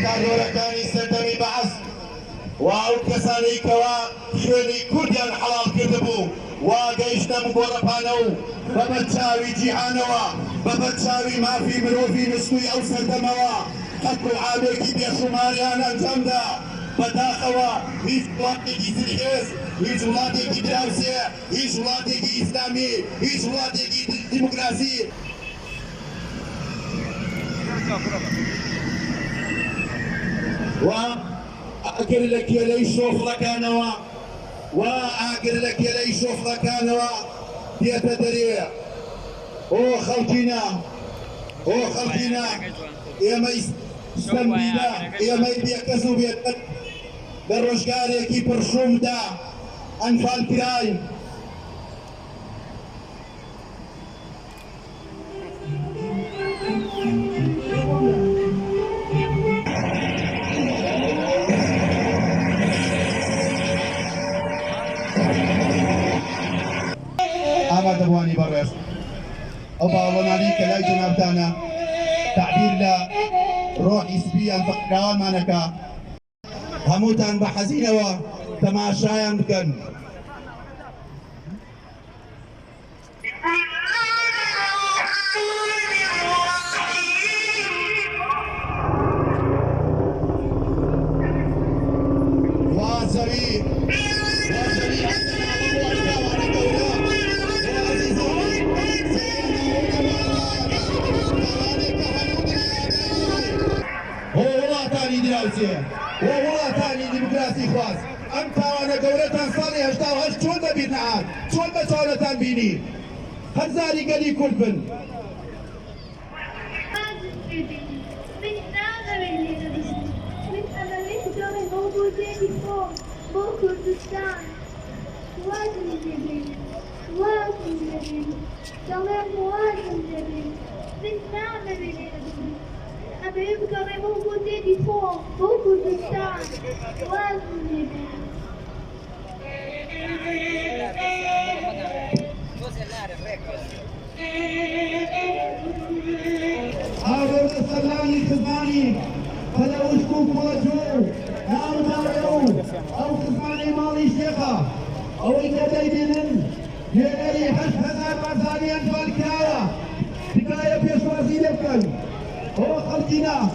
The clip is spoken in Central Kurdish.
کاردۆرەکانی سەردەمی بەعەز و ئەو کەسانەی کەوا خوێنی کوردیان حەڵال کردبوو وا گەیشتە گۆڕەپانە و بە بەرچاوی جیهانەوە بە بەرچاوی مافی مرۆڤی نووسووی ئەو سەردەمەوە قەتڵ و عامێکی بێشوماریان ئەنجامدا بەداخەوە هیچ وڵاتێکی زرهێز هیچ وڵاتێکی دراوسێ هیچ وڵاتێکی ئیسلامی هیچ وڵاتێکی دیموکراسی و ئەگەر لە کێلەی شۆفڵەکانەوە و ئاگر لە کێلەی شۆفڵەکانەوە دێتە دەرێ ئۆ خەڵکینە ئۆ خەڵکینە ئێمەی سەمبیدا ئێمەی بێکەس و بێتەک لە ڕۆژگارێکی پڕشومدا ئەنفالکراین ئامادەبوانی بەڕێز ئەو باوەڕانانەی کە لای جەنابدانە تعبیر لە ڕۆحی سپیان بەقراوانمانەکە هەمووتان بە حەزینەوە تەماشایان بکەن. وڵاتانی دیموکراسی خواست ئەم تاوانە گەورەتان ساڵی هەشتا و هەشت چۆن دەبین نەهات چۆن بە چاوەتان بینی هەرزاری گەلی کورد بن أبي يبقى موجودين فوق فوق البستان لازم هذا السلاني خزاني فلو اشكوك وجهه لا مدارعو أو خزاني مالي شيخة أو إكاديدين يلي حش هزار مرزاني أنفالكرا حكاية بيش وزير بكن هو خلقنا